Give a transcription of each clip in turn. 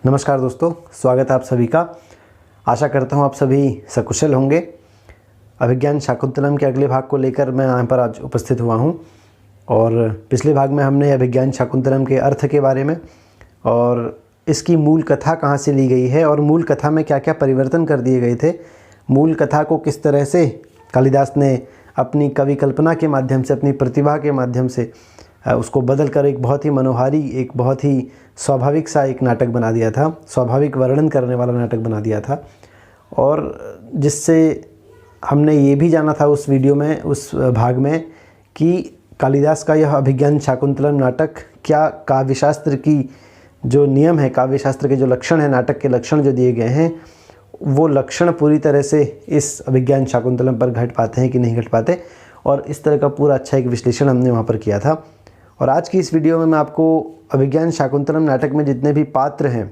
नमस्कार दोस्तों, स्वागत है आप सभी का। आशा करता हूँ आप सभी सकुशल होंगे। अभिज्ञान शाकुंतलम के अगले भाग को लेकर मैं यहाँ पर आज उपस्थित हुआ हूँ। और पिछले भाग में हमने अभिज्ञान शाकुंतलम के अर्थ के बारे में और इसकी मूल कथा कहाँ से ली गई है और मूल कथा में क्या क्या परिवर्तन कर दिए गए थे, मूल कथा को किस तरह से कालिदास ने अपनी कवि कल्पना के माध्यम से, अपनी प्रतिभा के माध्यम से उसको बदल कर एक बहुत ही मनोहारी, एक बहुत ही स्वाभाविक सा एक नाटक बना दिया था, स्वाभाविक वर्णन करने वाला नाटक बना दिया था। और जिससे हमने ये भी जाना था उस वीडियो में, उस भाग में, कि कालिदास का यह अभिज्ञान शाकुंतलम नाटक क्या काव्यशास्त्र की जो नियम है, काव्यशास्त्र के जो लक्षण हैं, नाटक के लक्षण जो दिए गए हैं, वो लक्षण पूरी तरह से इस अभिज्ञान शाकुंतलम पर घट पाते हैं कि नहीं घट पाते। और इस तरह का पूरा अच्छा एक विश्लेषण हमने वहाँ पर किया था। और आज की इस वीडियो में मैं आपको अभिज्ञान शाकुंतलम नाटक में जितने भी पात्र हैं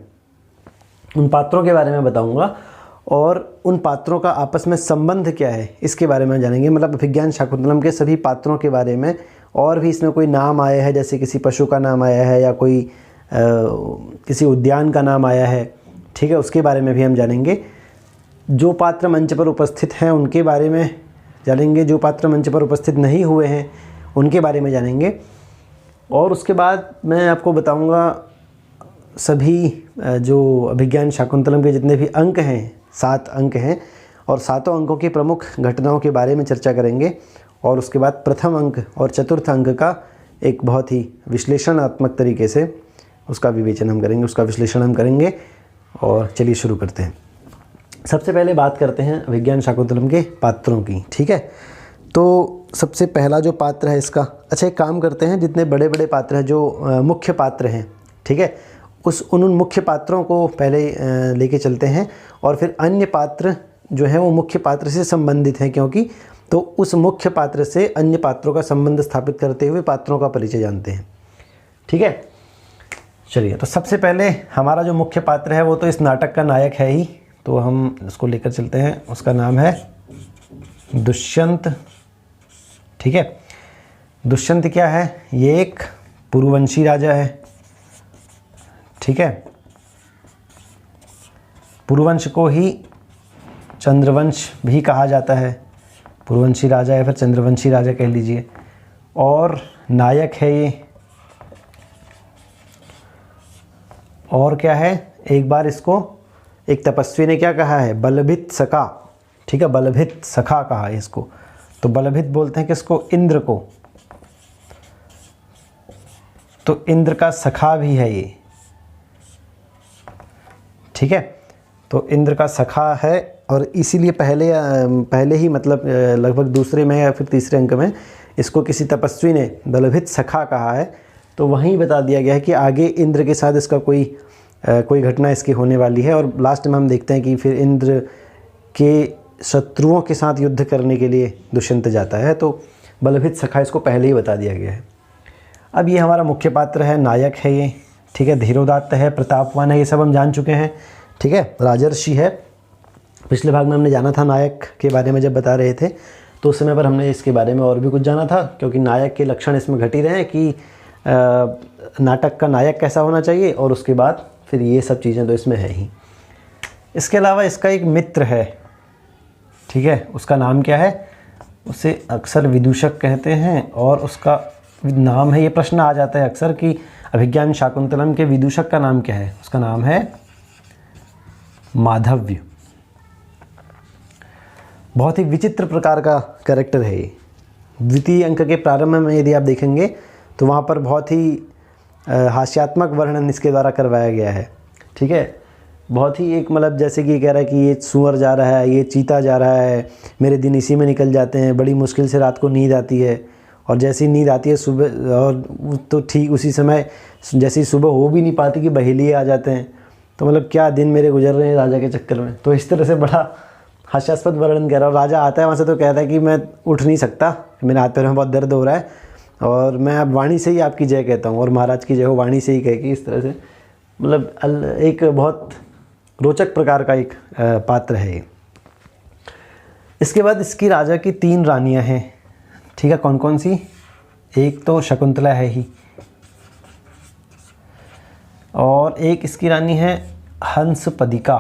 उन पात्रों के बारे में बताऊंगा और उन पात्रों का आपस में संबंध क्या है इसके बारे में जानेंगे। मतलब अभिज्ञान शाकुंतलम के सभी पात्रों के बारे में, और भी इसमें कोई नाम आया है, जैसे किसी पशु का नाम आया है या कोई किसी उद्यान का नाम आया है, ठीक है, उसके बारे में भी हम जानेंगे। जो पात्र मंच पर उपस्थित हैं उनके बारे में जानेंगे, जो पात्र मंच पर उपस्थित नहीं हुए हैं उनके बारे में जानेंगे। और उसके बाद मैं आपको बताऊंगा सभी जो अभिज्ञान शाकुंतलम के जितने भी अंक हैं, 7 अंक हैं, और 7 अंकों की प्रमुख घटनाओं के बारे में चर्चा करेंगे। और उसके बाद प्रथम अंक और चतुर्थ अंक का एक बहुत ही विश्लेषणात्मक तरीके से उसका विवेचन हम करेंगे, उसका विश्लेषण हम करेंगे। और चलिए शुरू करते हैं। सबसे पहले बात करते हैं अभिज्ञान शाकुंतलम के पात्रों की, ठीक है। तो सबसे पहला जो पात्र है इसका, अच्छा एक काम करते हैं, जितने बड़े बड़े पात्र हैं, जो मुख्य पात्र हैं, ठीक है, उन मुख्य पात्रों को पहले लेके चलते हैं और फिर अन्य पात्र जो है वो मुख्य पात्र से संबंधित हैं, क्योंकि तो उस मुख्य पात्र से अन्य पात्रों का संबंध स्थापित करते हुए पात्रों का परिचय जानते हैं, ठीक है। चलिए, तो सबसे पहले हमारा जो मुख्य पात्र है वो तो इस नाटक का नायक है ही, तो हम उसको लेकर चलते हैं। उसका नाम है दुष्यंत, ठीक है। दुष्यंत क्या है? ये एक पुरुवंशी राजा है, ठीक है। पुरुवंश को ही चंद्रवंश भी कहा जाता है, पुरुवंशी राजा या फिर चंद्रवंशी राजा कह लीजिए। और नायक है ये। और क्या है? एक बार इसको एक तपस्वी ने क्या कहा है? बलभित सखा, ठीक है, बलभित सखा कहा है इसको। तो बलभित बोलते हैं किसको? इंद्र को। तो इंद्र का सखा भी है ये, ठीक है। तो इंद्र का सखा है और इसीलिए पहले ही, मतलब लगभग दूसरे में या फिर तीसरे अंक में इसको किसी तपस्वी ने बलभित सखा कहा है। तो वहीं बता दिया गया है कि आगे इंद्र के साथ इसका कोई घटना इसकी होने वाली है। और लास्ट में हम देखते हैं कि फिर इंद्र के शत्रुओं के साथ युद्ध करने के लिए दुष्यंत जाता है। तो बलभित सखा इसको पहले ही बता दिया गया है। अब ये हमारा मुख्य पात्र है, नायक है ये, ठीक है। धीरोदात्त है, प्रतापवान है, ये सब हम जान चुके हैं, ठीक है। राजर्षि है। पिछले भाग में हमने जाना था नायक के बारे में, जब बता रहे थे तो उस समय पर हमने इसके बारे में और भी कुछ जाना था, क्योंकि नायक के लक्षण इसमें घट ही रहे हैं कि नाटक का नायक कैसा होना चाहिए, और उसके बाद फिर ये सब चीज़ें तो इसमें है ही। इसके अलावा इसका एक मित्र है, ठीक है। उसका नाम क्या है? उसे अक्सर विदूषक कहते हैं, और उसका नाम है, ये प्रश्न आ जाता है अक्सर कि अभिज्ञान शाकुंतलम के विदूषक का नाम क्या है? उसका नाम है माधव्य। बहुत ही विचित्र प्रकार का कैरेक्टर है ये। द्वितीय अंक के प्रारंभ में यदि आप देखेंगे तो वहाँ पर बहुत ही हास्यात्मक वर्णन इसके द्वारा करवाया गया है, ठीक है। बहुत ही एक, मतलब जैसे कि कह रहा है कि ये सुअर जा रहा है, ये चीता जा रहा है, मेरे दिन इसी में निकल जाते हैं, बड़ी मुश्किल से रात को नींद आती है, और जैसी नींद आती है सुबह, और तो ठीक उसी समय जैसी सुबह हो भी नहीं पाती कि बहेलिए आ जाते हैं। तो मतलब क्या दिन मेरे गुजर रहे हैं राजा के चक्कर में। तो इस तरह से बड़ा हास्यास्पद वर्णन कह रहा है। राजा आता है वहाँ से तो कहता है कि मैं उठ नहीं सकता, मेरे हाथ पैर में बहुत दर्द हो रहा है, और मैं अब वाणी से ही आपकी जय कहता हूँ, और महाराज की जय हो वाणी से ही कह के, इस तरह से, मतलब एक बहुत रोचक प्रकार का एक पात्र है ये। इसके बाद इसकी राजा की 3 रानियां हैं, ठीक है। कौन कौन सी? एक तो शकुंतला है ही, और एक इसकी रानी है हंसपदिका।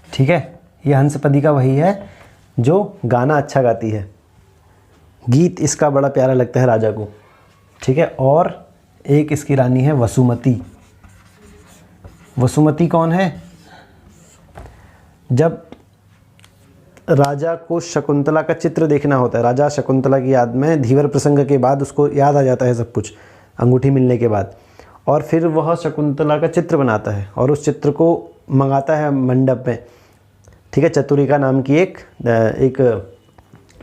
ठीक है, ये हंसपदिका वही है जो गाना अच्छा गाती है, गीत इसका बड़ा प्यारा लगता है राजा को। ठीक है, और एक इसकी रानी है वसुमती। वसुमती कौन है? जब राजा को शकुंतला का चित्र देखना होता है, राजा शकुंतला की याद में धीवर प्रसंग के बाद उसको याद आ जाता है सब कुछ अंगूठी मिलने के बाद, और फिर वह शकुंतला का चित्र बनाता है और उस चित्र को मंगाता है मंडप में। ठीक है, चतुरिका नाम की एक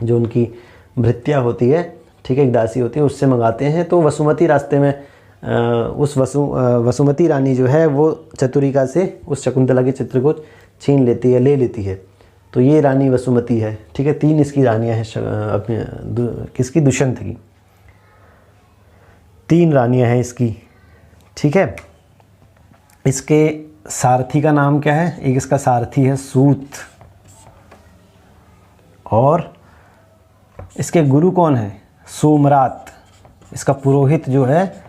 जो उनकी भृत्या होती है, ठीक है, एक दासी होती है, उससे मंगाते हैं। तो वसुमती रास्ते में उस वसुमती रानी जो है वो चतुरिका से उस शकुंतला के चित्र को छीन लेती है, ले लेती है। तो ये रानी वसुमती है। ठीक है, 3 इसकी रानियाँ हैं अपने किसकी? दुष्यंत की 3 रानियाँ हैं इसकी। ठीक है, इसके सारथी का नाम क्या है? एक इसका सारथी है सूत, और इसके गुरु कौन है? सोमरात। इसका पुरोहित जो है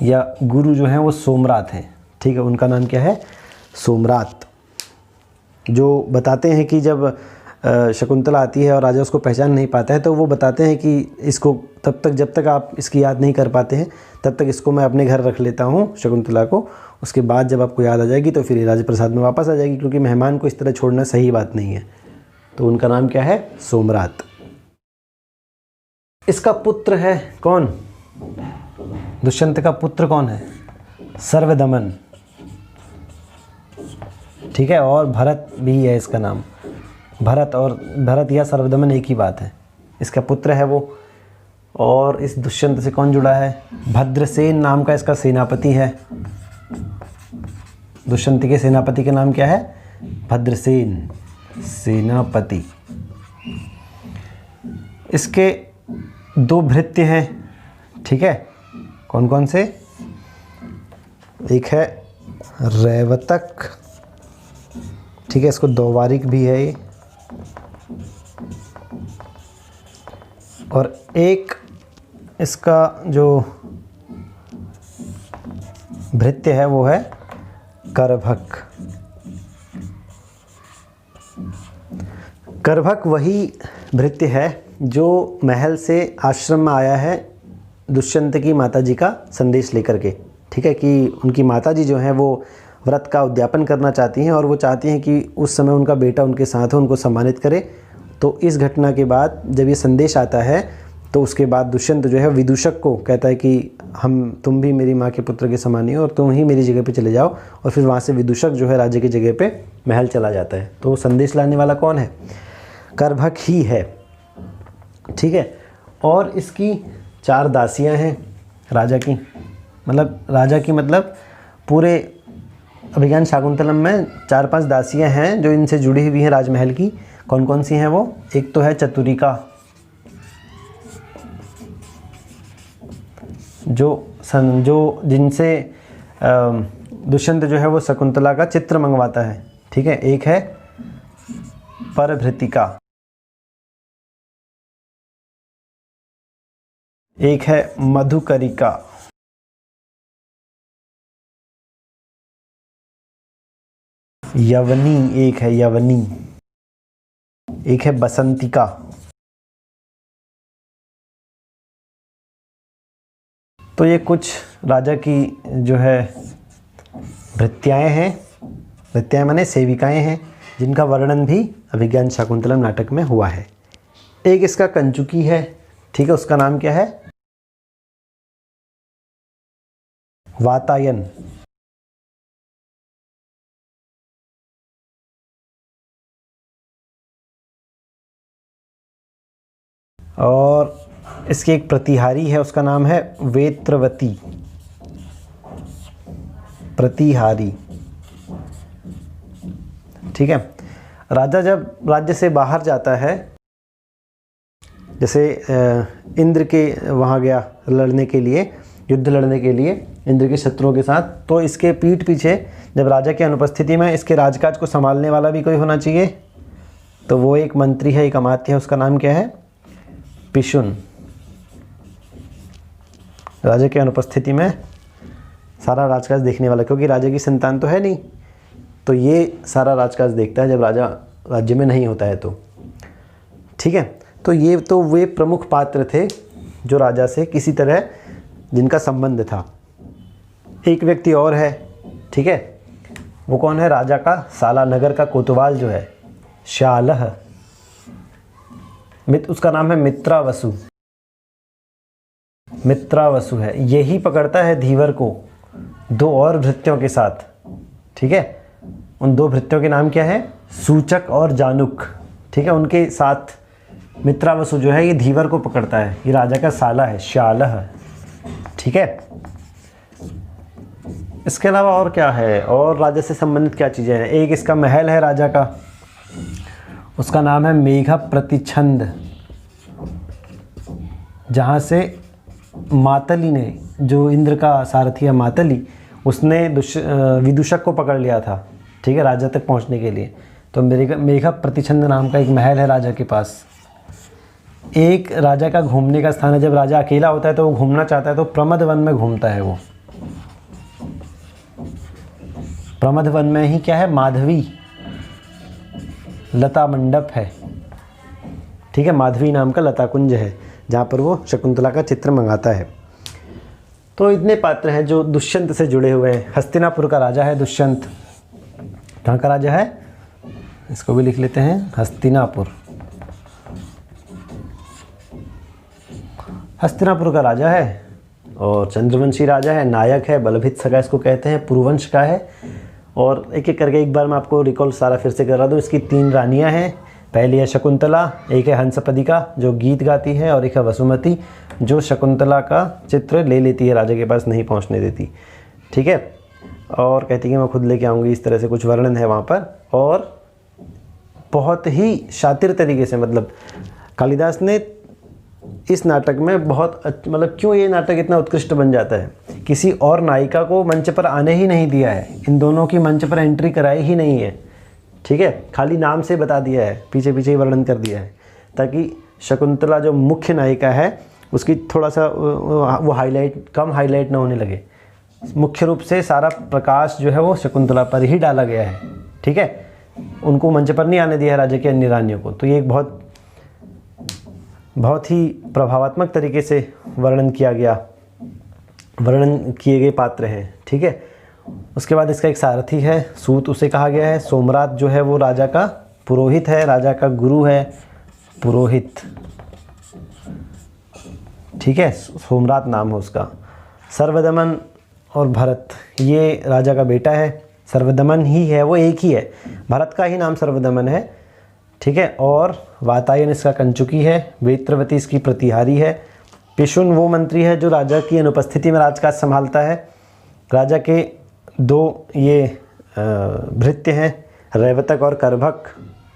या गुरु जो है वो सोमरात है। ठीक है, उनका नाम क्या है? सोमरात। जो बताते हैं कि जब शकुंतला आती है और राजा उसको पहचान नहीं पाता है, तो वो बताते हैं कि इसको तब तक, जब तक आप इसकी याद नहीं कर पाते हैं, तब तक इसको मैं अपने घर रख लेता हूँ शकुंतला को। उसके बाद जब आपको याद आ जाएगी तो फिर ये राजप्रसाद में वापस आ जाएगी, क्योंकि मेहमान को इस तरह छोड़ना सही बात नहीं है। तो उनका नाम क्या है? सोमरात। इसका पुत्र है कौन? दुष्यंत का पुत्र कौन है? सर्वदमन। ठीक है, और भरत भी है इसका नाम। भरत और भरत या सर्वदमन एक ही बात है। इसका पुत्र है वो। और इस दुष्यंत से कौन जुड़ा है? भद्रसेन नाम का इसका सेनापति है। दुष्यंत के सेनापति के नाम क्या है? भद्रसेन सेनापति। इसके 2 भृत्य हैं। ठीक है, कौन कौन से? एक है रैवतक। ठीक है, इसको दोवारिक भी है ये। और एक इसका जो भृत्य है वो है करभक। करभक वही भृत्य है जो महल से आश्रम में आया है दुष्यंत की माताजी का संदेश लेकर के। ठीक है, कि उनकी माताजी जो है वो व्रत का उद्यापन करना चाहती हैं और वो चाहती हैं कि उस समय उनका बेटा उनके साथ हो, उनको सम्मानित करे। तो इस घटना के बाद जब ये संदेश आता है तो उसके बाद दुष्यंत जो है विदूषक को कहता है कि तुम भी मेरी माँ के पुत्र के समान ही हो और तुम ही मेरी जगह पे चले जाओ। और फिर वहाँ से विदूषक जो है राजा की जगह पे महल चला जाता है। तो संदेश लाने वाला कौन है? करभक ही है। ठीक है, और इसकी 4 दासियाँ हैं राजा की, मतलब पूरे अभिज्ञान शाकुंतलम में 4-5 दासियाँ हैं जो इनसे जुड़ी हुई हैं राजमहल की। कौन कौन सी हैं वो? एक तो है चतुरिका, जो जिनसे दुष्यंत जो है वो शकुंतला का चित्र मंगवाता है। ठीक है, एक है परभृतिका, एक है मधुकरिका, यवनी, एक है यवनी, एक है बसंतिका। तो ये कुछ राजा की जो है भृत्याएँ हैं। भृत्याएँ माने सेविकाएँ हैं, जिनका वर्णन भी अभिज्ञान शाकुंतलम नाटक में हुआ है। एक इसका कंचुकी है। ठीक है, उसका नाम क्या है? वातायन। और इसकी एक प्रतिहारी है, उसका नाम है वेत्रवती। प्रतिहारी। ठीक है, राजा जब राज्य से बाहर जाता है, जैसे इंद्र के वहाँ गया लड़ने के लिए, युद्ध लड़ने के लिए इंद्र के शत्रुओं के साथ, तो इसके पीठ पीछे जब राजा की अनुपस्थिति में इसके राजकाज को संभालने वाला भी कोई होना चाहिए। तो वो एक मंत्री है, एक अमात्य है, उसका नाम क्या है? पिशुन। राजा की अनुपस्थिति में सारा राजकाज देखने वाला, क्योंकि राजा की संतान तो है नहीं, तो ये सारा राजकाज देखता है जब राजा राज्य में नहीं होता है तो। ठीक है, तो ये तो वे प्रमुख पात्र थे जो राजा से किसी तरह जिनका संबंध था। एक व्यक्ति और है, ठीक है, वो कौन है? राजा का साला, नगर का कोतवाल जो है, श्यालह, उसका नाम है मित्रावसु। मित्रावसु है, यही पकड़ता है धीवर को 2 और भृत्यों के साथ। ठीक है, उन 2 भृत्यों के नाम क्या है? सूचक और जानुक। ठीक है, उनके साथ मित्रावसु जो है ये धीवर को पकड़ता है। ये राजा का साला है, श्यालह। ठीक है, इसके अलावा और क्या है? और राजा से संबंधित क्या चीज़ें हैं? एक इसका महल है राजा का, उसका नाम है मेघ प्रतिछंद, जहाँ से मातली ने, जो इंद्र का सारथी है मातली, उसने विदूषक को पकड़ लिया था। ठीक है, राजा तक पहुँचने के लिए। तो मेघ प्रतिछंद नाम का एक महल है राजा के पास। एक राजा का घूमने का स्थान है, जब राजा अकेला होता है तो वो घूमना चाहता है तो प्रमद वन में घूमता है वो। प्रमद वन में ही क्या है? माधवी लता मंडप है। ठीक है, माधवी नाम का लता कुंज है जहाँ पर वो शकुंतला का चित्र मंगाता है। तो इतने पात्र हैं जो दुष्यंत से जुड़े हुए हैं। हस्तिनापुर का राजा है दुष्यंत। कहाँ का राजा है? इसको भी लिख लेते हैं, हस्तिनापुर। हस्तिनापुर का राजा है और चंद्रवंशी राजा है, नायक है, बलभित सगा इसको कहते हैं, पुरुवंश का है। और एक एक करके एक बार मैं आपको रिकॉल सारा फिर से करा दूँ। इसकी 3 रानियां हैं। पहली है शकुंतला, एक है हंसपदिका जो गीत गाती है, और एक है वसुमती जो शकुंतला का चित्र ले लेती है, राजा के पास नहीं पहुंचने देती। ठीक है, और कहती है कि मैं खुद लेके आऊँगी, इस तरह से कुछ वर्णन है वहाँ पर। और बहुत ही शातिर तरीके से, मतलब कालिदास ने इस नाटक में बहुत मतलब क्यों ये नाटक इतना उत्कृष्ट बन जाता है, किसी और नायिका को मंच पर आने ही नहीं दिया है, इन दोनों की मंच पर एंट्री कराई ही नहीं है। ठीक है, खाली नाम से बता दिया है, पीछे पीछे ही वर्णन कर दिया है, ताकि शकुंतला जो मुख्य नायिका है उसकी थोड़ा सा वो कम हाईलाइट ना होने लगे। मुख्य रूप से सारा प्रकाश जो है वो शकुंतला पर ही डाला गया है। ठीक है, उनको मंच पर नहीं आने दिया है राजा के अन्य रानियों को। तो ये एक बहुत ही प्रभावात्मक तरीके से वर्णन किए गए पात्र हैं। ठीक है, उसके बाद इसका एक सारथी है, सूत उसे कहा गया है। सोमरात जो है वो राजा का पुरोहित है, राजा का गुरु है, पुरोहित। ठीक है, सोमरात नाम है उसका। सर्वदमन और भरत ये राजा का बेटा है। सर्वदमन ही है, वो एक ही है, भरत का ही नाम सर्वदमन है। ठीक है, और वातायन इसका कंचुकी है, वेत्रवती इसकी प्रतिहारी है। पिशुन वो मंत्री है जो राजा की अनुपस्थिति में राजकाज संभालता है। राजा के 2 ये भृत्य हैं, रैवतक और करभक।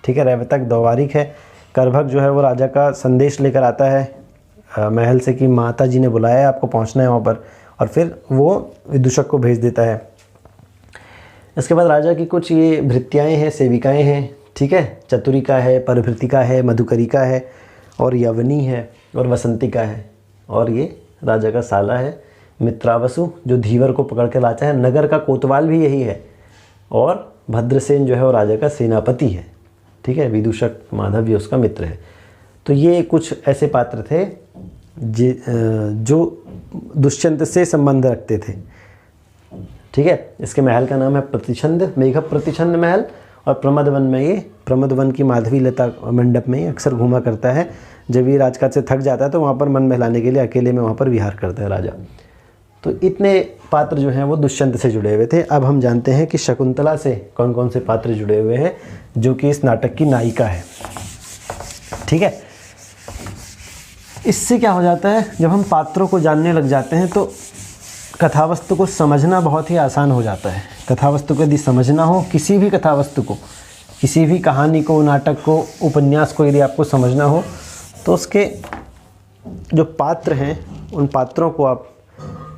ठीक है, रैवतक द्वारिक है, करभक जो है वो राजा का संदेश लेकर आता है महल से कि माता जी ने बुलाया है, आपको पहुंचना है वहाँ पर, और फिर वो विदूषक को भेज देता है। इसके बाद राजा की कुछ ये भृत्याएँ हैं, सेविकाएँ हैं। ठीक है, चतुरिका है, परभृतिका है, मधुकरिका है, और यवनी है, और वसंतिका है। और ये राजा का साला है मित्रावसु जो धीवर को पकड़ कर लाता है। नगर का कोतवाल भी यही है, और भद्रसेन जो है वो राजा का सेनापति है। ठीक है, विदूषक माधव उसका मित्र है। तो ये कुछ ऐसे पात्र थे जो दुष्यंत से संबंध रखते थे। ठीक है, इसके महल का नाम है प्रतिछंद, मेघ प्रतिछंद महल। और प्रमद वन में, ये प्रमद वन की माधवी लता मंडप में अक्सर घूमा करता है। जब ये राजकाज से थक जाता है तो वहाँ पर मन बहलाने के लिए अकेले में वहाँ पर विहार करता है राजा। तो इतने पात्र जो हैं वो दुष्यंत से जुड़े हुए थे। अब हम जानते हैं कि शकुंतला से कौन कौन से पात्र जुड़े हुए हैं, जो कि इस नाटक की नायिका है। ठीक है, इससे क्या हो जाता है, जब हम पात्रों को जानने लग जाते हैं तो कथावस्तु को समझना बहुत ही आसान हो जाता है। कथावस्तु को यदि समझना हो, किसी भी कथावस्तु को, किसी भी कहानी को, नाटक को, उपन्यास को यदि आपको समझना हो, तो उसके जो पात्र हैं उन पात्रों को आप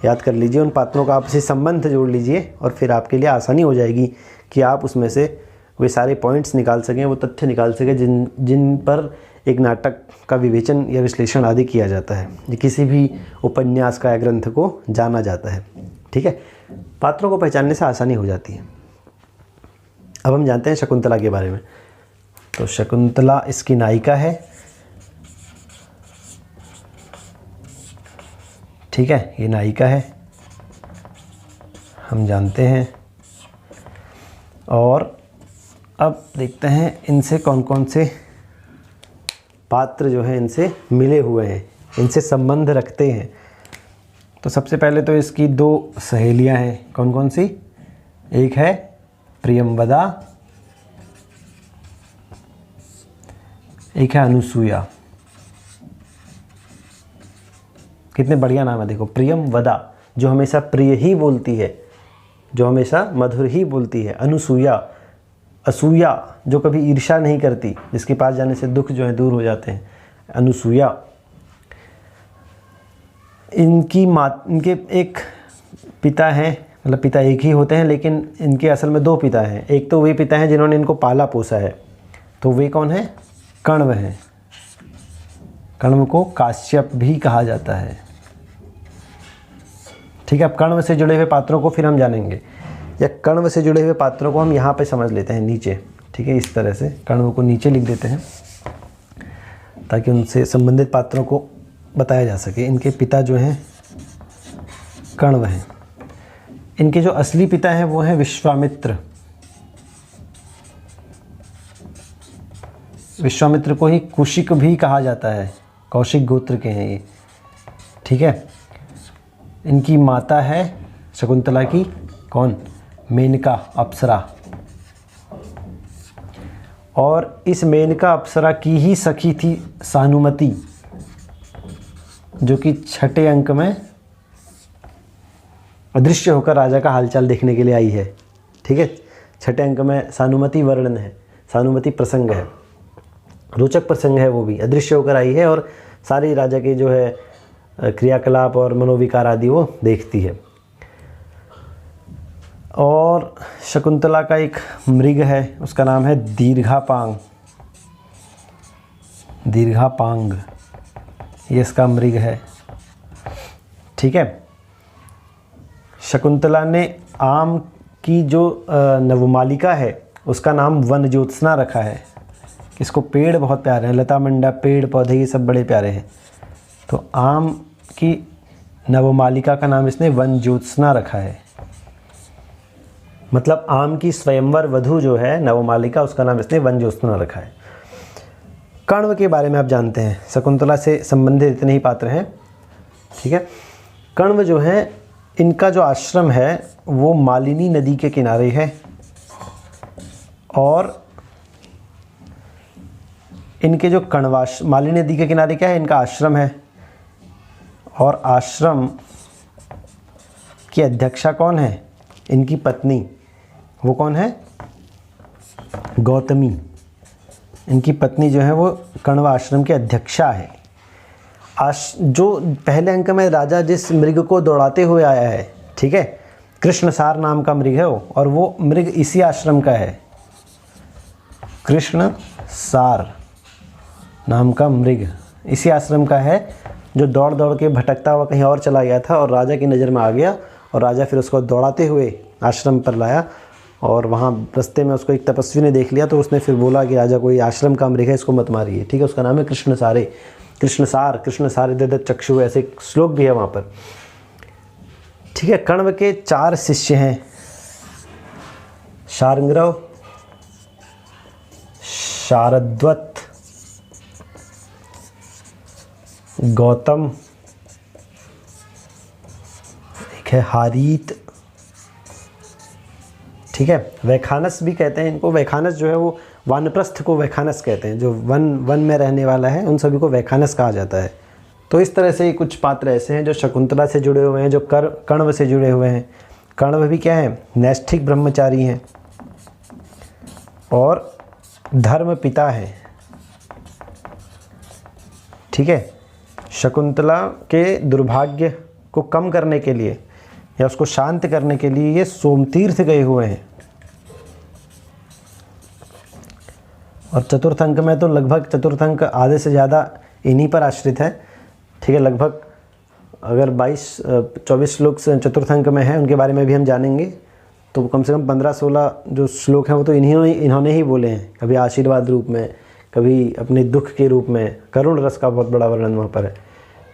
याद कर लीजिए, उन पात्रों का आपसी संबंध जोड़ लीजिए, और फिर आपके लिए आसानी हो जाएगी कि आप उसमें से वे सारे पॉइंट्स निकाल सकें, वो तथ्य निकाल सकें जिन पर एक नाटक का विवेचन या विश्लेषण आदि किया जाता है, किसी भी उपन्यास का या ग्रंथ को जाना जाता है। ठीक है, पात्रों को पहचानने से आसानी हो जाती है। अब हम जानते हैं शकुंतला के बारे में। तो शकुंतला इसकी नायिका है, ठीक है, ये नायिका है, हम जानते हैं। और अब देखते हैं इनसे कौन कौन से पात्र जो हैं इनसे मिले हुए हैं, इनसे संबंध रखते हैं। तो सबसे पहले तो इसकी 2 सहेलियां हैं, कौन कौन सी? एक है प्रियंवदा, एक है अनुसूया। कितने बढ़िया नाम है, देखो, प्रियंवदा जो हमेशा प्रिय ही बोलती है, जो हमेशा मधुर ही बोलती है। अनुसूया, असूया जो कभी ईर्ष्या नहीं करती, जिसके पास जाने से दुख जो है दूर हो जाते हैं, अनुसूया। इनके एक पिता हैं, मतलब पिता एक ही होते हैं, लेकिन इनके असल में 2 पिता हैं। एक तो वे पिता हैं जिन्होंने इनको पाला पोसा है, तो वे कौन हैं? कण्व हैं। कण्व को काश्यप भी कहा जाता है, ठीक है। अब कण्व से जुड़े हुए पात्रों को फिर हम जानेंगे, या कण्व से जुड़े हुए पात्रों को हम यहाँ पे समझ लेते हैं नीचे, ठीक है। इस तरह से कण्व को नीचे लिख देते हैं ताकि उनसे संबंधित पात्रों को बताया जा सके। इनके पिता जो हैं कण्व हैं। इनके जो असली पिता हैं वो हैं विश्वामित्र। विश्वामित्र को ही कुशिक भी कहा जाता है, कौशिक गोत्र के हैं ये, ठीक है। इनकी माता है शकुंतला की कौन? मेनका अप्सरा। और इस मेनका अप्सरा की ही सखी थी सानुमति, जो कि 6ठे अंक में अदृश्य होकर राजा का हालचाल देखने के लिए आई है, ठीक है। 6ठे अंक में सानुमति वर्णन है, सानुमति प्रसंग है, रोचक प्रसंग है, वो भी अदृश्य होकर आई है और सारी राजा के जो है क्रियाकलाप और मनोविकार आदि वो देखती है। और शकुंतला का एक मृग है, उसका नाम है दीर्घापांग। दीर्घापांग ये इसका मृग है, ठीक है। शकुंतला ने आम की जो नवमालिका है उसका नाम वन ज्योत्सना रखा है। इसको पेड़ बहुत प्यारे हैं, लता मंडा पेड़ पौधे ये सब बड़े प्यारे हैं, तो आम की नवमालिका का नाम इसने वन ज्योत्सना रखा है। मतलब आम की स्वयंवर वधू जो है नवमालिका, उसका नाम इसने वन ज्योत्सना रखा है। कण्व के बारे में आप जानते हैं, शकुंतला से संबंधित इतने ही पात्र हैं, ठीक है। कण्व जो है, इनका जो आश्रम है वो मालिनी नदी के किनारे है और इनके जो मालिनी नदी के किनारे क्या है? इनका आश्रम है। और आश्रम की अध्यक्षा कौन है? इनकी पत्नी, वो कौन है? गौतमी। इनकी पत्नी जो है वो कण्व आश्रम की अध्यक्षा है। जो पहले अंक में राजा जिस मृग को दौड़ाते हुए आया है, ठीक है, कृष्णसार नाम का मृग है वो, और वो मृग इसी आश्रम का है। कृष्णसार नाम का मृग इसी आश्रम का है, जो दौड़ दौड़ के भटकता हुआ कहीं और चला गया था और राजा की नज़र में आ गया, और राजा फिर उसको दौड़ाते हुए आश्रम पर लाया, और वहाँ रास्ते में उसको एक तपस्वी ने देख लिया, तो उसने फिर बोला कि राजा कोई आश्रम का मृग है, इसको मत मारिए, ठीक है। उसका नाम है कृष्णसारे, कृष्णसार, कृष्णसारे ददत चक्षु, ऐसे श्लोक भी है वहाँ पर, ठीक है। कण्व के 4 शिष्य हैं, शार्ंगरव, शारद्वत, गौतम, एक है हारीत, ठीक है। वैखानस भी कहते हैं इनको। वैखानस जो है वो वानप्रस्थ को वैखानस कहते हैं, जो वन में रहने वाला है, उन सभी को वैखानस कहा जाता है। तो इस तरह से कुछ पात्र ऐसे हैं जो शकुंतला से जुड़े हुए हैं, जो कण्व से जुड़े हुए हैं। कण्व भी क्या है? नैष्ठिक ब्रह्मचारी हैं और धर्म पिता हैं, ठीक है। शकुंतला के दुर्भाग्य को कम करने के लिए या उसको शांत करने के लिए ये सोमतीर्थ गए हुए हैं। और चतुर्थ अंक में तो लगभग चतुर्थ अंक आधे से ज़्यादा इन्हीं पर आश्रित है, ठीक है। लगभग अगर 24 श्लोक चतुर्थ अंक में है, उनके बारे में भी हम जानेंगे। तो कम से कम 15-16 जो श्लोक हैं वो तो इन्होंने ही बोले हैं। कभी आशीर्वाद रूप में, कभी अपने दुख के रूप में, करुण रस का बहुत बड़ा वर्णन वहाँ पर है।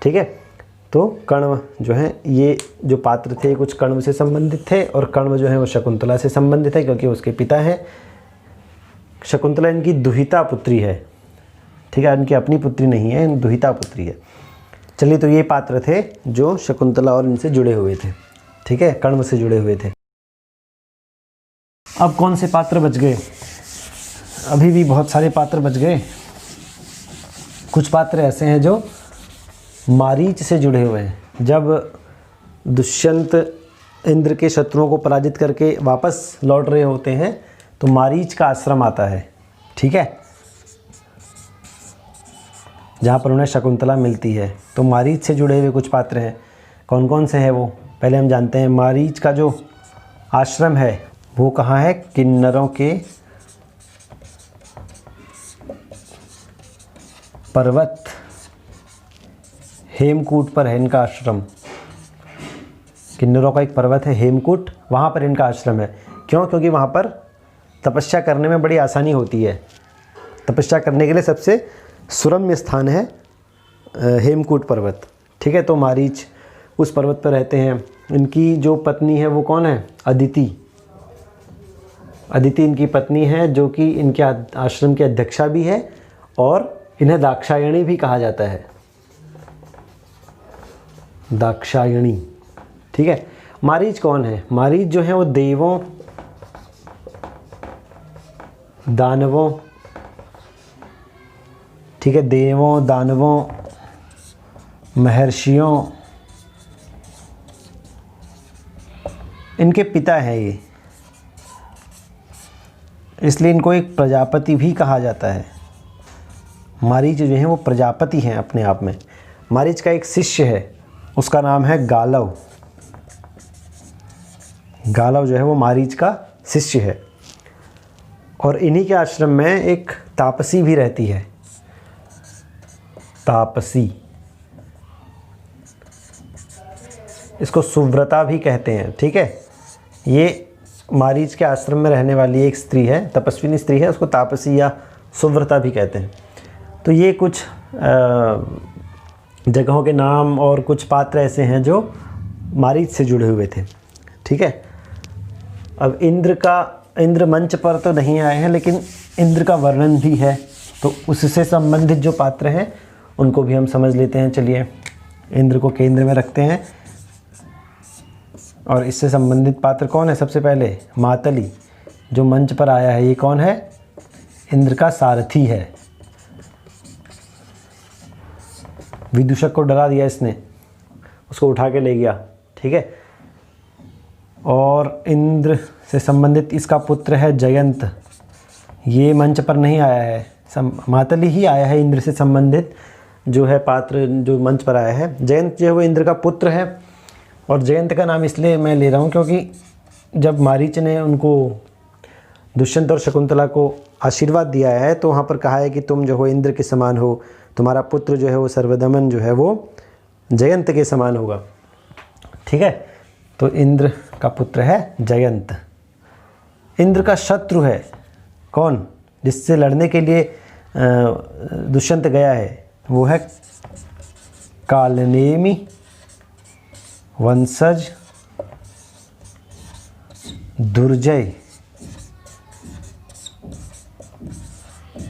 ठीक है, तो कण्व जो है, ये जो पात्र थे कुछ कण्व से संबंधित थे, और कण्व जो है वो शकुंतला से संबंधित है क्योंकि उसके पिता हैं। शकुंतला इनकी दुहिता पुत्री है। ठीक है, इनकी अपनी पुत्री नहीं है, दुहिता पुत्री है। चलिए, तो ये पात्र थे जो शकुंतला और इनसे जुड़े हुए थे। ठीक है, कण्व से जुड़े हुए थे। अब कौन से पात्र बच गए? अभी भी बहुत सारे पात्र बच गए। कुछ पात्र ऐसे हैं जो मारीच से जुड़े हुए हैं। जब दुष्यंत इंद्र के शत्रुओं को पराजित करके वापस लौट रहे होते हैं तो मारीच का आश्रम आता है। ठीक है, जहाँ पर उन्हें शकुंतला मिलती है। तो मारीच से जुड़े हुए कुछ पात्र हैं। कौन कौन से हैं वो पहले हम जानते हैं। मारीच का जो आश्रम है वो कहाँ है? किन्नरों के पर्वत हेमकूट पर है इनका आश्रम। किन्नरों का एक पर्वत है हेमकूट, वहाँ पर इनका आश्रम है। क्यों? क्योंकि वहाँ पर तपस्या करने में बड़ी आसानी होती है। तपस्या करने के लिए सबसे सुरम्य स्थान है हेमकूट पर्वत। ठीक है, तो मारीच उस पर्वत पर रहते हैं। इनकी जो पत्नी है वो कौन है? अदिति। अदिति इनकी पत्नी है, जो कि इनके आश्रम की अध्यक्षा भी है, और इन्हें दाक्षायणी भी कहा जाता है। दाक्षायणी। ठीक है, मारीच कौन है? मारीच जो है वो देवों, दानवों, ठीक है, देवों, दानवों, महर्षियों, इनके पिता है ये, इसलिए इनको एक प्रजापति भी कहा जाता है। मारीच जो है वो प्रजापति हैं अपने आप में। मारीच का एक शिष्य है, उसका नाम है गालव। गालव जो है वो मारीच का शिष्य है, और इन्हीं के आश्रम में एक तापसी भी रहती है। तापसी, इसको सुव्रता भी कहते हैं। ठीक है, ये मारीच के आश्रम में रहने वाली एक स्त्री है, तपस्विनी स्त्री है, उसको तापसी या सुव्रता भी कहते हैं। तो ये कुछ जगहों के नाम और कुछ पात्र ऐसे हैं जो मारीच से जुड़े हुए थे। ठीक है, अब इंद्र मंच पर तो नहीं आए हैं, लेकिन इंद्र का वर्णन भी है, तो उससे संबंधित जो पात्र हैं उनको भी हम समझ लेते हैं। चलिए, इंद्र को केंद्र में रखते हैं, और इससे संबंधित पात्र कौन है? सबसे पहले मातली, जो मंच पर आया है, ये कौन है? इंद्र का सारथी है। विदूषक को डरा दिया इसने, उसको उठा के ले गया। ठीक है, और इंद्र से संबंधित इसका पुत्र है जयंत। ये मंच पर नहीं आया है, मातली ही आया है इंद्र से संबंधित जो है पात्र, जो मंच पर आया है। जयंत जो है वो इंद्र का पुत्र है, और जयंत का नाम इसलिए मैं ले रहा हूँ क्योंकि जब मारीच ने उनको, दुष्यंत और शकुंतला को आशीर्वाद दिया है, तो वहाँ पर कहा है कि तुम जो हो इंद्र के समान हो, तुम्हारा पुत्र जो है वो सर्वदमन जो है वो जयंत के समान होगा। ठीक है, तो इंद्र का पुत्र है जयंत। इंद्र का शत्रु है कौन? जिससे लड़ने के लिए दुष्यंत गया है, वो है कालनेमी वंशज दुर्जय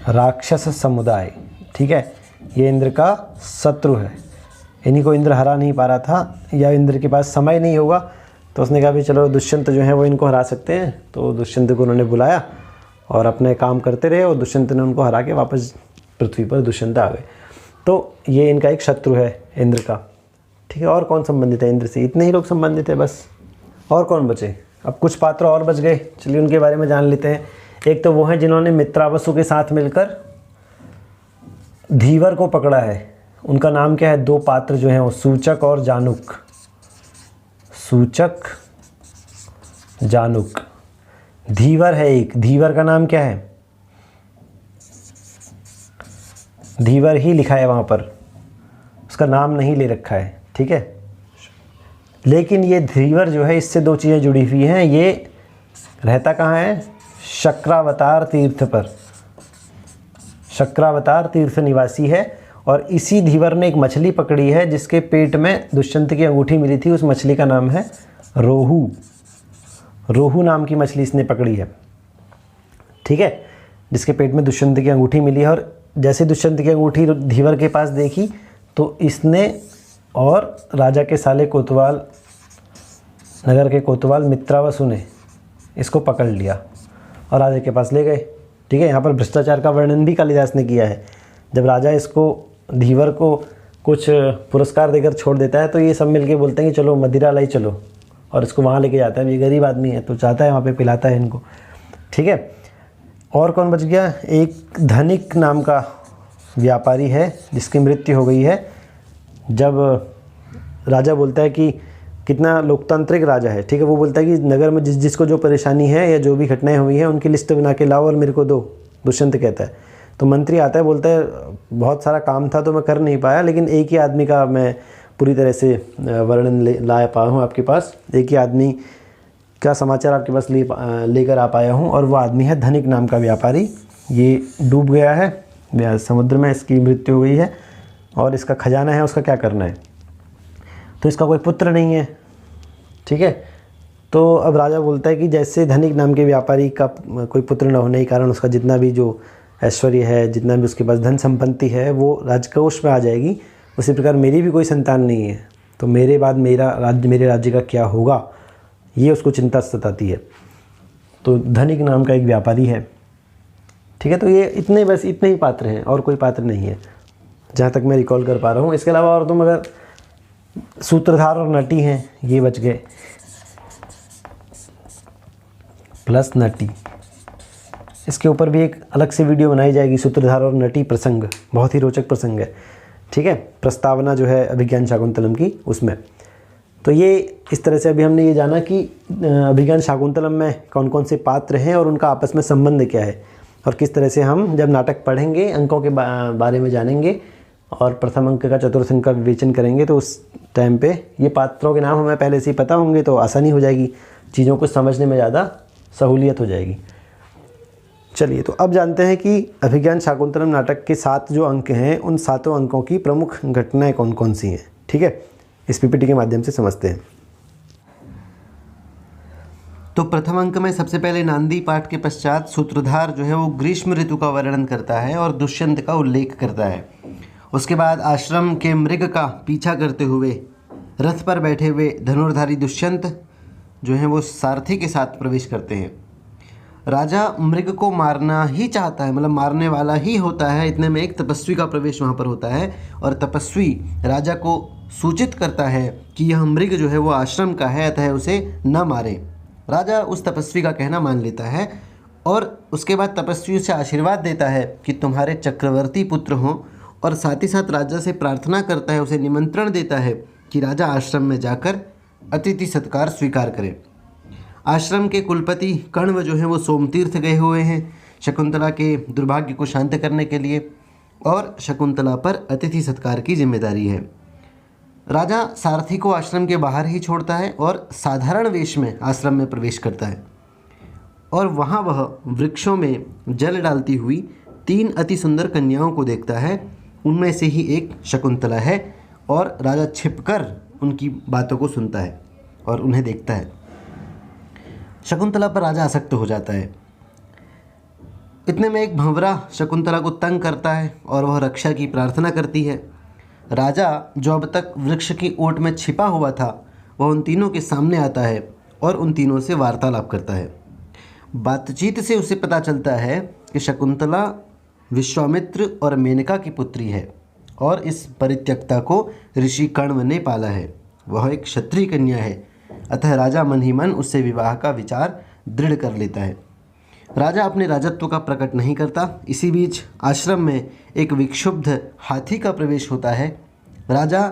राक्षस समुदाय। ठीक है, ये इंद्र का शत्रु है। इन्हीं को इंद्र हरा नहीं पा रहा था, या इंद्र के पास समय नहीं होगा, तो उसने कहा भी चलो दुष्यंत जो है वो इनको हरा सकते हैं। तो दुष्यंत को उन्होंने बुलाया और अपने काम करते रहे, और दुष्यंत ने उनको हरा के वापस पृथ्वी पर दुष्यंत आ गए। तो ये इनका एक शत्रु है इंद्र का। ठीक है, और कौन संबंधित है इंद्र से? इतने ही लोग संबंधित है बस। और कौन बचे? अब कुछ पात्र और बच गए, चलिए उनके बारे में जान लेते हैं। एक तो वो हैं जिन्होंने मित्रावसु के साथ मिलकर धीवर को पकड़ा है। उनका नाम क्या है? दो पात्र जो हैं वो सूचक और जानुक। सूचक, जानुक। धीवर है एक, धीवर का नाम क्या है? धीवर ही लिखा है वहाँ पर, उसका नाम नहीं ले रखा है। ठीक है, लेकिन ये धीवर जो है इससे दो चीज़ें जुड़ी हुई हैं। ये रहता कहाँ है? शक्रावतार तीर्थ पर, शक्रावतार तीर्थ निवासी है। और इसी धीवर ने एक मछली पकड़ी है जिसके पेट में दुष्यंत की अंगूठी मिली थी। उस मछली का नाम है रोहू। रोहू नाम की मछली इसने पकड़ी है, ठीक है, जिसके पेट में दुष्यंत की अंगूठी मिली है। और जैसे दुष्यंत की अंगूठी धीवर के पास देखी तो इसने और राजा के साले कोतवाल, नगर के कोतवाल मित्रावसु ने इसको पकड़ लिया और राजा के पास ले गए, ठीक है। यहाँ पर भ्रष्टाचार का वर्णन भी कालिदास ने किया है। जब राजा इसको धीवर को कुछ पुरस्कार देकर छोड़ देता है तो ये सब मिलके बोलते हैं कि चलो मदिरा लाई चलो, और इसको वहाँ लेके जाता है। ये गरीब आदमी है तो चाहता है वहाँ पे पिलाता है इनको, ठीक है। और कौन बच गया? एक धनिक नाम का व्यापारी है जिसकी मृत्यु हो गई है। जब राजा बोलता है कि कितना लोकतांत्रिक राजा है, ठीक है, वो बोलता है कि नगर में जिसको जो परेशानी है या जो भी घटनाएं हुई हैं उनकी लिस्ट बना के लाओ और मेरे को दो, दुष्यंत कहता है। तो मंत्री आता है, बोलता है बहुत सारा काम था तो मैं कर नहीं पाया, लेकिन एक ही आदमी का मैं पूरी तरह से वर्णन ला पाया हूँ आपके पास। एक ही आदमी का समाचार आपके पास लेकर आ पाया हूँ, और वो आदमी है धनिक नाम का व्यापारी। ये डूब गया है समुद्र में, इसकी मृत्यु हुई है, और इसका खजाना है, उसका क्या करना है? तो इसका कोई पुत्र नहीं है, ठीक है। तो अब राजा बोलता है कि जैसे धनिक नाम के व्यापारी का कोई पुत्र न होने के कारण उसका जितना भी जो ऐश्वर्य है, जितना भी उसके पास धन संपत्ति है वो राजकोष में आ जाएगी, उसी प्रकार मेरी भी कोई संतान नहीं है तो मेरे बाद मेरे राज्य का क्या होगा, ये उसको चिंता सताती है। तो धनिक नाम का एक व्यापारी है, ठीक है। तो ये इतने ही पात्र हैं, और कोई पात्र नहीं है जहाँ तक मैं रिकॉल कर पा रहा हूँ। इसके अलावा और तुम अगर सूत्रधार और नटी हैं, ये बच गए, प्लस नटी। इसके ऊपर भी एक अलग से वीडियो बनाई जाएगी। सूत्रधार और नटी प्रसंग बहुत ही रोचक प्रसंग है, ठीक है। प्रस्तावना जो है अभिज्ञान शाकुंतलम की, उसमें तो ये इस तरह से अभी हमने ये जाना कि अभिज्ञान शाकुंतलम में कौन कौन से पात्र हैं और उनका आपस में संबंध क्या है, और किस तरह से हम जब नाटक पढ़ेंगे अंकों के बारे में जानेंगे और प्रथम अंक का चतुर्थ अंक का विवेचन करेंगे तो उस टाइम पे ये पात्रों के नाम हमें पहले से ही पता होंगे तो आसानी हो जाएगी, चीज़ों को समझने में ज़्यादा सहूलियत हो जाएगी। चलिए, तो अब जानते हैं कि अभिज्ञान शाकुंतलम नाटक के 7 जो अंक हैं उन 7 अंकों की प्रमुख घटनाएं कौन कौन सी हैं, ठीक है। इस पीपीटी के माध्यम से समझते हैं। तो प्रथम अंक में सबसे पहले नांदी पाठ के पश्चात सूत्रधार जो है वो ग्रीष्म ऋतु का वर्णन करता है और दुष्यंत का उल्लेख करता है। उसके बाद आश्रम के मृग का पीछा करते हुए रथ पर बैठे हुए धनुर्धारी दुष्यंत जो हैं वो सारथी के साथ प्रवेश करते हैं। राजा मृग को मारना ही चाहता है, मतलब मारने वाला ही होता है। इतने में एक तपस्वी का प्रवेश वहाँ पर होता है और तपस्वी राजा को सूचित करता है कि यह मृग जो है वो आश्रम का है, अतः उसे न मारें। राजा उस तपस्वी का कहना मान लेता है और उसके बाद तपस्वी उसे आशीर्वाद देता है कि तुम्हारे चक्रवर्ती पुत्र हों, और साथ ही साथ राजा से प्रार्थना करता है, उसे निमंत्रण देता है कि राजा आश्रम में जाकर अतिथि सत्कार स्वीकार करें। आश्रम के कुलपति कण्व जो हैं वो सोमतीर्थ गए हुए हैं शकुंतला के दुर्भाग्य को शांत करने के लिए, और शकुंतला पर अतिथि सत्कार की जिम्मेदारी है। राजा सारथी को आश्रम के बाहर ही छोड़ता है और साधारण वेश में आश्रम में प्रवेश करता है, और वहाँ वह वृक्षों में जल डालती हुई 3 अति सुंदर कन्याओं को देखता है। उनमें से ही एक शकुंतला है, और राजा छिपकर उनकी बातों को सुनता है और उन्हें देखता है। शकुंतला पर राजा आसक्त हो जाता है। इतने में एक भंवरा शकुंतला को तंग करता है और वह रक्षा की प्रार्थना करती है। राजा जो अब तक वृक्ष की ओट में छिपा हुआ था वह उन तीनों के सामने आता है और उन तीनों से वार्तालाप करता है। बातचीत से उसे पता चलता है कि शकुंतला विश्वामित्र और मेनका की पुत्री है और इस परित्यक्ता को ऋषि कण्व ने पाला है। वह एक क्षत्रिय कन्या है, अतः राजा मन ही मन उससे विवाह का विचार दृढ़ कर लेता है। राजा अपने राजत्व का प्रकट नहीं करता। इसी बीच आश्रम में एक विक्षुब्ध हाथी का प्रवेश होता है। राजा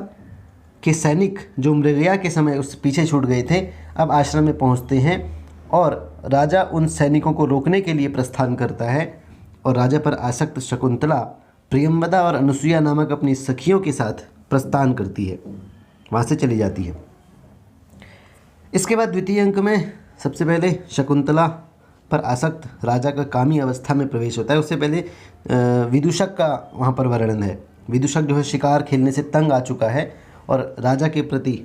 के सैनिक जो मृगया के समय उस पीछे छूट गए थे अब आश्रम में पहुंचते हैं, और राजा उन सैनिकों को रोकने के लिए प्रस्थान करता है, और राजा पर आसक्त शकुंतला प्रियंवदा और अनुसुईया नामक अपनी सखियों के साथ प्रस्थान करती है, वहाँ से चली जाती है। इसके बाद द्वितीय अंक में सबसे पहले शकुंतला पर आसक्त राजा का कामी अवस्था में प्रवेश होता है। उससे पहले विदूषक का वहाँ पर वर्णन है। विदूषक जो है शिकार खेलने से तंग आ चुका है और राजा के प्रति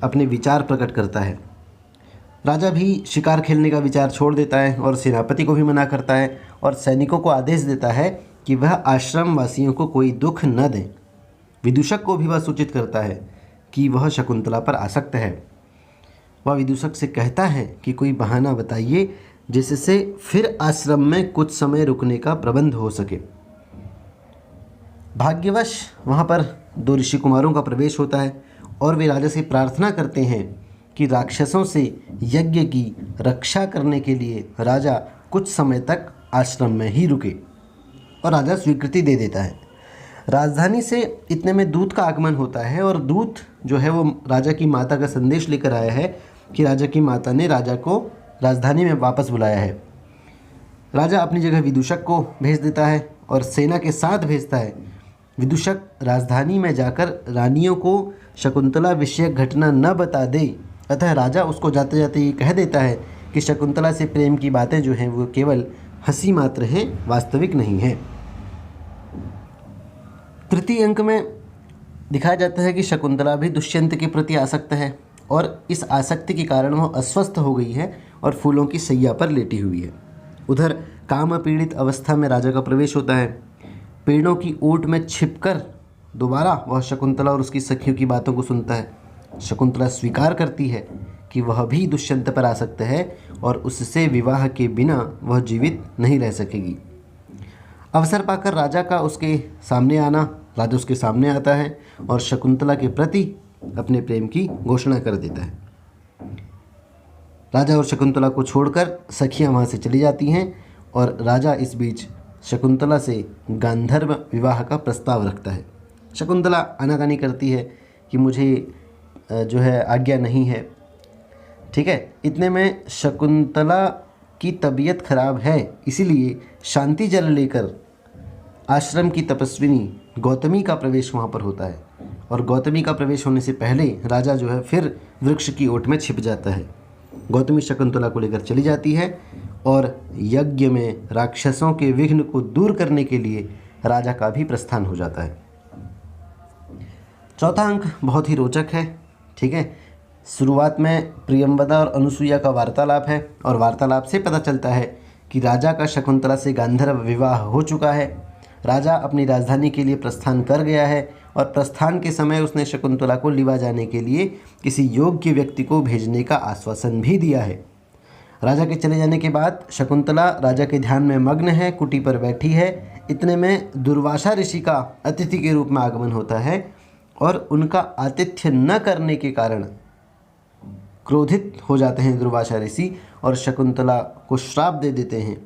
अपने विचार प्रकट करता है। राजा भी शिकार खेलने का विचार छोड़ देता है और सेनापति को भी मना करता है और सैनिकों को आदेश देता है कि वह आश्रम वासियों को कोई दुख न दें। विदूषक को भी वह सूचित करता है कि वह शकुंतला पर आसक्त है। वह विदूषक से कहता है कि कोई बहाना बताइए जिससे फिर आश्रम में कुछ समय रुकने का प्रबंध हो सके। भाग्यवश वहाँ पर 2 ऋषि कुमारों का प्रवेश होता है और वे राजा से प्रार्थना करते हैं कि राक्षसों से यज्ञ की रक्षा करने के लिए राजा कुछ समय तक आश्रम में ही रुके, और राजा स्वीकृति दे देता है। राजधानी से इतने में दूत का आगमन होता है और दूत जो है वो राजा की माता का संदेश लेकर आया है कि राजा की माता ने राजा को राजधानी में वापस बुलाया है। राजा अपनी जगह विदूषक को भेज देता है और सेना के साथ भेजता है। विदूषक राजधानी में जाकर रानियों को शकुंतला विषयक घटना न बता दे, अतः राजा उसको जाते जाते ये कह देता है कि शकुंतला से प्रेम की बातें जो हैं वो केवल हंसी मात्र हैं, वास्तविक नहीं है। तृतीय अंक में दिखाया जाता है कि शकुंतला भी दुष्यंत के प्रति आसक्त है और इस आसक्ति के कारण वह अस्वस्थ हो गई है और फूलों की सैया पर लेटी हुई है। उधर काम पीड़ित अवस्था में राजा का प्रवेश होता है। पेड़ों की ओट में छिपकर दोबारा वह शकुंतला और उसकी सखियों की बातों को सुनता है। शकुंतला स्वीकार करती है कि वह भी दुष्यंत पर आसक्त है और उससे विवाह के बिना वह जीवित नहीं रह सकेगी। अवसर पाकर राजा का उसके सामने आना, राजा उसके सामने आता है और शकुंतला के प्रति अपने प्रेम की घोषणा कर देता है। राजा और शकुंतला को छोड़कर सखियां वहाँ से चली जाती हैं और राजा इस बीच शकुंतला से गांधर्व विवाह का प्रस्ताव रखता है। शकुंतला आनाकानी करती है कि मुझे जो है आज्ञा नहीं है। ठीक है, इतने में शकुंतला की तबीयत खराब है, इसीलिए शांति जल लेकर आश्रम की तपस्विनी गौतमी का प्रवेश वहाँ पर होता है और गौतमी का प्रवेश होने से पहले राजा जो है फिर वृक्ष की ओट में छिप जाता है। गौतमी शकुंतला को लेकर चली जाती है और यज्ञ में राक्षसों के विघ्न को दूर करने के लिए राजा का भी प्रस्थान हो जाता है। चौथा अंक बहुत ही रोचक है। ठीक है, शुरुआत में प्रियंवदा और अनुसुईया का वार्तालाप है और वार्तालाप से पता चलता है कि राजा का शकुंतला से गांधर्व विवाह हो चुका है। राजा अपनी राजधानी के लिए प्रस्थान कर गया है और प्रस्थान के समय उसने शकुंतला को लिवा जाने के लिए किसी योग्य व्यक्ति को भेजने का आश्वासन भी दिया है। राजा के चले जाने के बाद शकुंतला राजा के ध्यान में मग्न है, कुटी पर बैठी है। इतने में दुर्वासा ऋषि का अतिथि के रूप में आगमन होता है और उनका आतिथ्य न करने के कारण क्रोधित हो जाते हैं दुर्वासा ऋषि और शकुंतला को श्राप दे देते हैं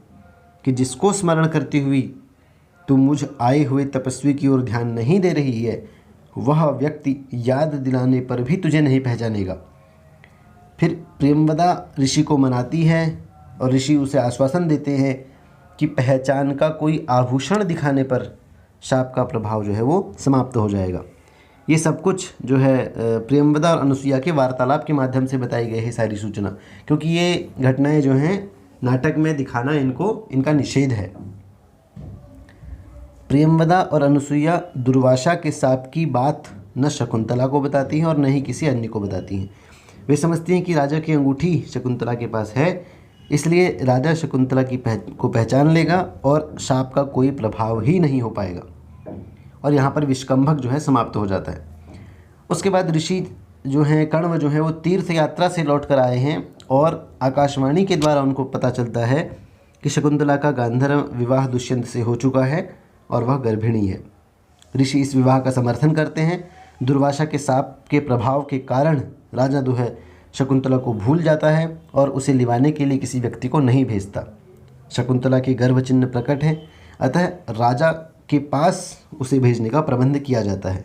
कि जिसको स्मरण करती हुई तू मुझ आए हुए तपस्वी की ओर ध्यान नहीं दे रही है, वह व्यक्ति याद दिलाने पर भी तुझे नहीं पहचानेगा। फिर प्रियंवदा ऋषि को मनाती है और ऋषि उसे आश्वासन देते हैं कि पहचान का कोई आभूषण दिखाने पर शाप का प्रभाव जो है वो समाप्त हो जाएगा। ये सब कुछ जो है प्रियंवदा और अनुसुईया के वार्तालाप के माध्यम से बताई गई है सारी सूचना, क्योंकि ये घटनाएं जो हैं नाटक में दिखाना इनका निषेध है। प्रियंवदा और अनुसुईया दुर्वासा के शाप की बात न शकुंतला को बताती हैं और न ही किसी अन्य को बताती हैं। वे समझती हैं कि राजा की अंगूठी शकुंतला के पास है, इसलिए राजा शकुंतला को पहचान लेगा और शाप का कोई प्रभाव ही नहीं हो पाएगा और यहाँ पर विष्कंभक जो है समाप्त हो जाता है। उसके बाद ऋषि जो हैं कण्व जो है वो तीर्थ यात्रा से लौट कर आए हैं और आकाशवाणी के द्वारा उनको पता चलता है कि शकुंतला का गांधर्व विवाह दुष्यंत से हो चुका है और वह गर्भिणी है। ऋषि इस विवाह का समर्थन करते हैं। दुर्वासा के शाप के प्रभाव के कारण राजा जो है शकुंतला को भूल जाता है और उसे लिवाने के लिए किसी व्यक्ति को नहीं भेजता। शकुंतला के गर्भ चिन्ह प्रकट है, अतः राजा के पास उसे भेजने का प्रबंध किया जाता है।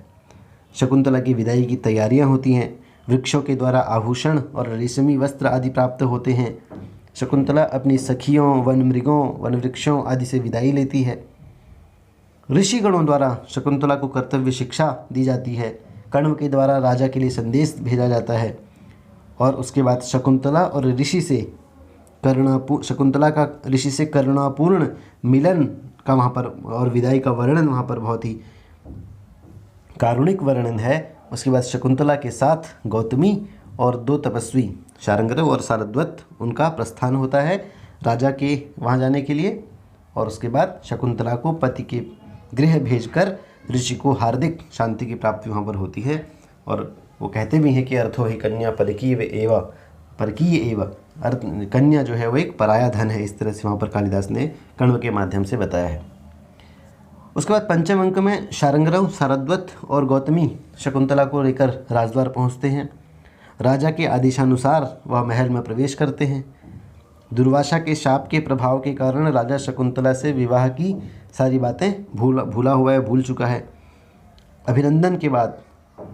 शकुंतला की विदाई की तैयारियां होती हैं। वृक्षों के द्वारा आभूषण और रेशमी वस्त्र आदि प्राप्त होते हैं। शकुंतला अपनी सखियों, वन मृगों, वन वृक्षों आदि से विदाई लेती है। ऋषिगणों द्वारा शकुंतला को कर्तव्य शिक्षा दी जाती है। कण्व के द्वारा राजा के लिए संदेश भेजा जाता है और उसके बाद शकुंतला और ऋषि से शकुंतला का ऋषि से करुणापूर्ण मिलन का वहाँ पर और विदाई का वर्णन वहाँ पर बहुत ही कारुणिक वर्णन है। उसके बाद शकुंतला के साथ गौतमी और दो तपस्वी शारंगरव और सारद्वत उनका प्रस्थान होता है राजा के वहाँ जाने के लिए। और उसके बाद शकुंतला को पति के गृह भेजकर ऋषि को हार्दिक शांति की प्राप्ति वहाँ पर होती है। और वो कहते भी हैं कि अर्थो ही कन्या परकीय एव अर्थ कन्या जो है वो एक पराया धन है। इस तरह से वहाँ पर कालिदास ने कण्व के माध्यम से बताया है। उसके बाद पंचम अंक में शारंगरव, सारद्वत और गौतमी शकुंतला को लेकर राजद्वार पहुँचते हैं। राजा के आदेशानुसार वह महल में प्रवेश करते हैं। दुर्वासा के शाप के प्रभाव के कारण राजा शकुंतला से विवाह की सारी बातें भूल चुका है। अभिनंदन के बाद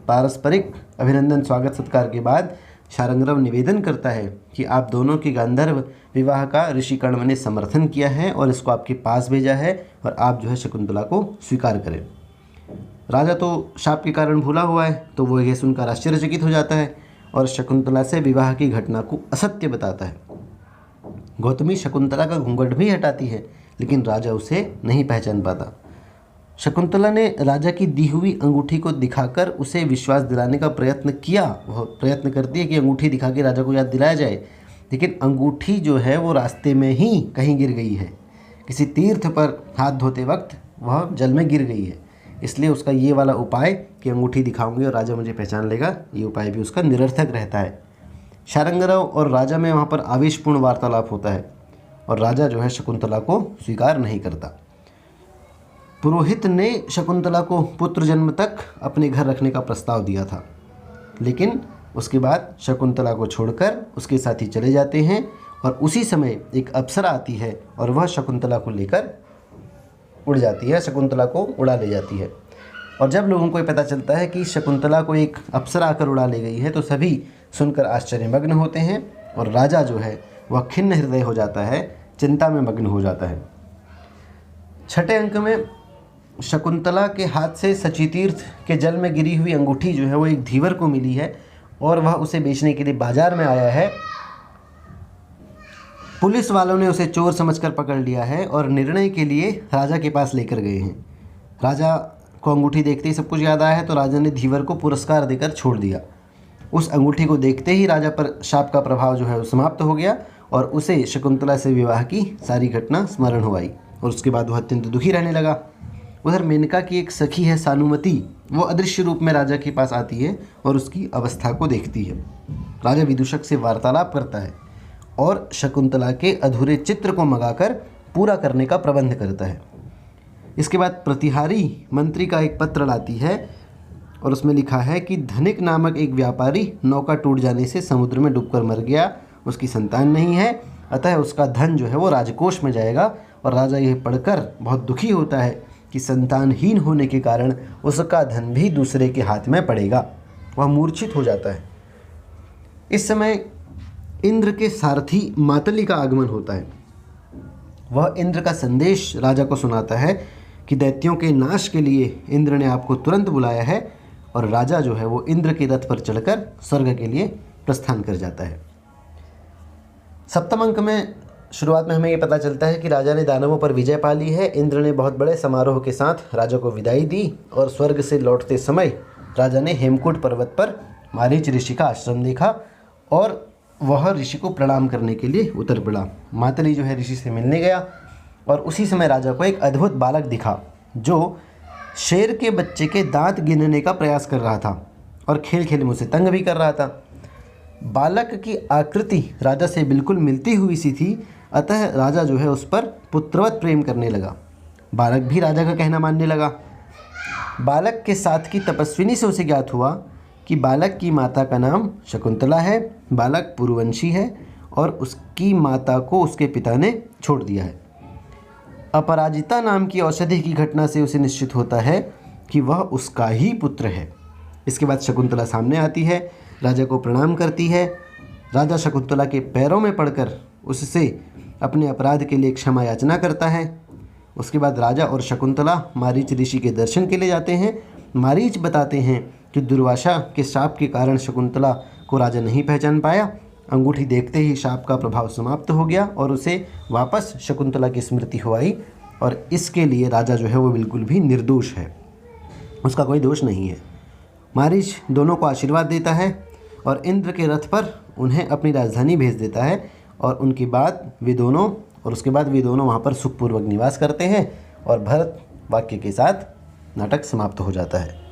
पारस्परिक अभिनंदन स्वागत सत्कार के बाद शारंगरव निवेदन करता है कि आप दोनों के गांधर्व विवाह का ऋषि कण्व ने समर्थन किया है और इसको आपके पास भेजा है और आप जो है शकुंतला को स्वीकार करें। राजा तो शाप के कारण भूला हुआ है, तो वो यह सुनकर आश्चर्यचकित हो जाता है और शकुंतला से विवाह की घटना को असत्य बताता है। गौतमी शकुंतला का घूंघट भी हटाती है, लेकिन राजा उसे नहीं पहचान पाता। शकुंतला ने राजा की दी हुई अंगूठी को दिखाकर उसे विश्वास दिलाने का प्रयत्न किया। वह प्रयत्न करती है कि अंगूठी दिखा के राजा को याद दिलाया जाए, लेकिन अंगूठी जो है वो रास्ते में ही कहीं गिर गई है। किसी तीर्थ पर हाथ धोते वक्त वह जल में गिर गई है। इसलिए उसका ये वाला उपाय कि अंगूठी दिखाऊंगी और राजा मुझे पहचान लेगा, ये उपाय भी उसका निरर्थक रहता है। शारंगरव और राजा में वहाँ पर आवेशपूर्ण वार्तालाप होता है और राजा जो है शकुंतला को स्वीकार नहीं करता। पुरोहित ने शकुंतला को पुत्र जन्म तक अपने घर रखने का प्रस्ताव दिया था, लेकिन उसके बाद शकुंतला को छोड़कर उसके साथी चले जाते हैं और उसी समय एक अप्सरा आती है और वह शकुंतला को लेकर उड़ जाती है, शकुंतला को उड़ा ले जाती है। और जब लोगों को पता चलता है कि शकुंतला को एक अप्सरा आकर उड़ा ले गई है, तो सभी सुनकर आश्चर्यमग्न होते हैं और राजा जो है वह खिन्न हृदय हो जाता है, चिंता में मग्न हो जाता है। छठे अंक में शकुंतला के हाथ से सचीतीर्थ के जल में गिरी हुई अंगूठी जो है वो एक धीवर को मिली है और वह उसे बेचने के लिए बाजार में आया है। पुलिस वालों ने उसे चोर समझकर पकड़ लिया है और निर्णय के लिए राजा के पास लेकर गए हैं। राजा को अंगूठी देखते ही सब कुछ याद आया है, तो राजा ने धीवर को पुरस्कार देकर छोड़ दिया। उस अंगूठी को देखते ही राजा पर शाप का प्रभाव जो है वो समाप्त हो गया और उसे शकुंतला से विवाह की सारी घटना स्मरण हो आई और उसके बाद वह अत्यंत दुखी रहने लगा। उधर मेनका की एक सखी है सानुमति, वो अदृश्य रूप में राजा के पास आती है और उसकी अवस्था को देखती है। राजा विदूषक से वार्तालाप करता है और शकुंतला के अधूरे चित्र को मंगाकर पूरा करने का प्रबंध करता है। इसके बाद प्रतिहारी मंत्री का एक पत्र लाती है और उसमें लिखा है कि धनिक नामक एक व्यापारी नौका टूट जाने से समुद्र में डूबकर मर गया, उसकी संतान नहीं है, अतः उसका धन जो है वो राजकोष में जाएगा। और राजा यह पढ़कर बहुत दुखी होता है कि संतानहीन होने के कारण उसका धन भी दूसरे के हाथ में पड़ेगा। वह मूर्छित हो जाता है। इस समय इंद्र के सारथी मातली का आगमन होता है। वह इंद्र का संदेश राजा को सुनाता है कि दैत्यों के नाश के लिए इंद्र ने आपको तुरंत बुलाया है और राजा जो है वो इंद्र के रथ पर चढ़कर स्वर्ग के लिए प्रस्थान कर जाता है। सप्तम अंक में शुरुआत में हमें ये पता चलता है कि राजा ने दानवों पर विजय पा ली है। इंद्र ने बहुत बड़े समारोह के साथ राजा को विदाई दी और स्वर्ग से लौटते समय राजा ने हेमकूट पर्वत पर मारीच ऋषि का आश्रम देखा और वह ऋषि को प्रणाम करने के लिए उतर पड़ा। मातली जो है ऋषि से मिलने गया और उसी समय राजा को एक अद्भुत बालक दिखा जो शेर के बच्चे के दांत गिनने का प्रयास कर रहा था और खेल खेल में उसे तंग भी कर रहा था। बालक की आकृति राजा से बिल्कुल मिलती हुई सी थी, अतः राजा जो है उस पर पुत्रवत प्रेम करने लगा। बालक भी राजा का कहना मानने लगा। बालक के साथ की तपस्विनी से उसे ज्ञात हुआ कि बालक की माता का नाम शकुंतला है, बालक पुरुवंशी है और उसकी माता को उसके पिता ने छोड़ दिया है। अपराजिता नाम की औषधि की घटना से उसे निश्चित होता है कि वह उसका ही पुत्र है। इसके बाद शकुंतला सामने आती है, राजा को प्रणाम करती है। राजा शकुंतला के पैरों में पड़कर उससे अपने अपराध के लिए क्षमा याचना करता है। उसके बाद राजा और शकुंतला मारीच ऋषि के दर्शन के लिए जाते हैं। मारीच बताते हैं कि दुर्वासा के शाप के कारण शकुंतला को राजा नहीं पहचान पाया। अंगूठी देखते ही शाप का प्रभाव समाप्त हो गया और उसे वापस शकुंतला की स्मृति हो आई, और इसके लिए राजा जो है वो बिल्कुल भी निर्दोष है, उसका कोई दोष नहीं है। मारीच दोनों को आशीर्वाद देता है और इंद्र के रथ पर उन्हें अपनी राजधानी भेज देता है, और उसके बाद वे दोनों वहाँ पर सुखपूर्वक निवास करते हैं और भरत वाक्य के साथ नाटक समाप्त हो जाता है।